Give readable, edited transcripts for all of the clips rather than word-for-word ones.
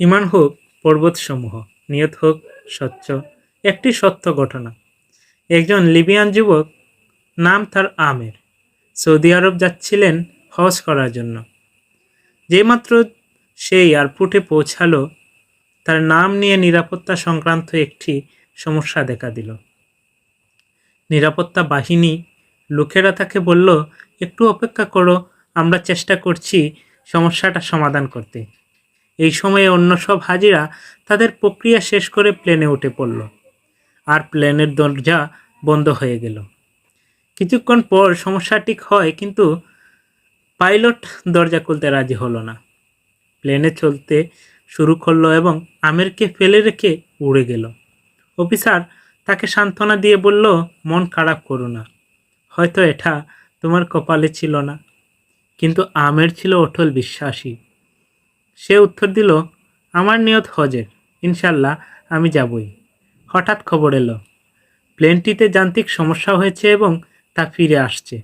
ইমান হোক পর্বতসমূহ, নিয়ত হোক স্বচ্ছ। একটি সত্য ঘটনা। একজন লিবিয়ান যুবক, নাম তার আমের, সৌদি আরব যাচ্ছিলেন হজ করার জন্য। যেইমাত্র সেই এয়ারপোর্টে পৌঁছালো, তার নাম নিয়ে নিরাপত্তা সংক্রান্ত একটি সমস্যা দেখা দিল। নিরাপত্তা বাহিনী লোকেরা তাকে বলল, একটু অপেক্ষা করো, আমরা চেষ্টা করছি সমস্যাটা সমাধান করতে। এই সময়ে অন্য সব হাজিরা তাদের প্রক্রিয়া শেষ করে প্লেনে উঠে পড়ল, আর প্লেনের দরজা বন্ধ হয়ে গেল। কিছুক্ষণ পর সমস্যা ঠিক হয়, কিন্তু পাইলট দরজা খুলতে রাজি হলো না। প্লেনে চলতে শুরু করলো এবং আমেরকে ফেলে রেখে উড়ে গেল। অফিসার তাকে সান্ত্বনা দিয়ে বলল, মন খারাপ করো না, হয়তো এটা তোমার কপালে ছিল না। কিন্তু আমের ছিল অটল বিশ্বাসী। সে উত্তর দিল, আমার নিয়ত হজের, ইনশাল্লাহ আমি যাবই। হঠাৎ খবর এলো, প্লেনটিতে যান্ত্রিক সমস্যা হয়েছে এবং তা ফিরে আসছে।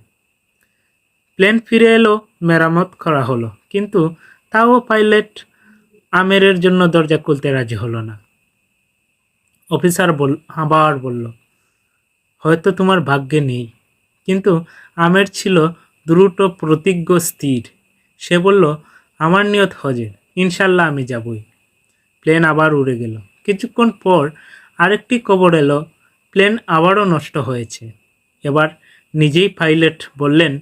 প্লেন ফিরে এলো, মেরামত করা হলো, কিন্তু তাও পাইলট আমেরের জন্য দরজা খুলতে রাজি হলো না। অফিসার আবার বলল, হয়তো তোমার ভাগ্যে নেই। কিন্তু আমের ছিল দ্রুত প্রতিজ্ঞ, স্থির। সে বলল, আমার নিয়ত হজের, ইনশাল্লাহ আমি যাবই। প্লেন আবার উড়ে গেল। কিছুক্ষণ পর আরেকটি খবর এলো, প্লেন আবারও নষ্ট হয়েছে। এবার নিজেই পাইলট বললেন,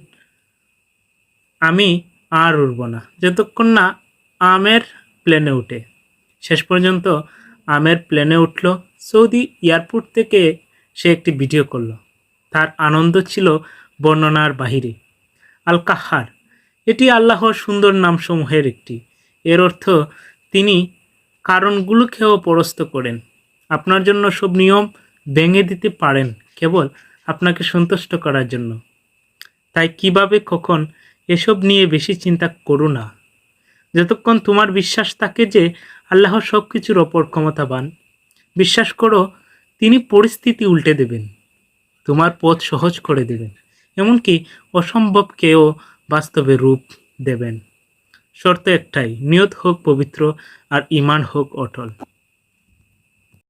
আমি আর উড়ব না যতক্ষণ না আমের প্লেনে উঠে। শেষ পর্যন্ত আমের প্লেনে উঠল। সৌদি এয়ারপোর্ট থেকে সে একটি ভিডিও করল। তার আনন্দ ছিল বর্ণনার বাহিরে। আল কাহার, এটি আল্লাহর সুন্দর নামসমূহের একটি। এর অর্থ, তিনি কারণগুলোকেও পরাস্ত করেন। আপনার জন্য সব নিয়ম ভেঙে দিতে পারেন কেবল আপনাকে সন্তুষ্ট করার জন্য। তাই কিভাবে কখন এসব নিয়ে বেশি চিন্তা করো না। যতক্ষণ তোমার বিশ্বাস থাকে যে আল্লাহ সব কিছুর ওপর ক্ষমতাবান, বিশ্বাস করো তিনি পরিস্থিতি উল্টে দেবেন, তোমার পথ সহজ করে দেবেন, এমনকি অসম্ভবকেও বাস্তবে রূপ দেবেন। শর্ত একটাই, নিয়ত হোক পবিত্র আর ঈমান হোক অটল।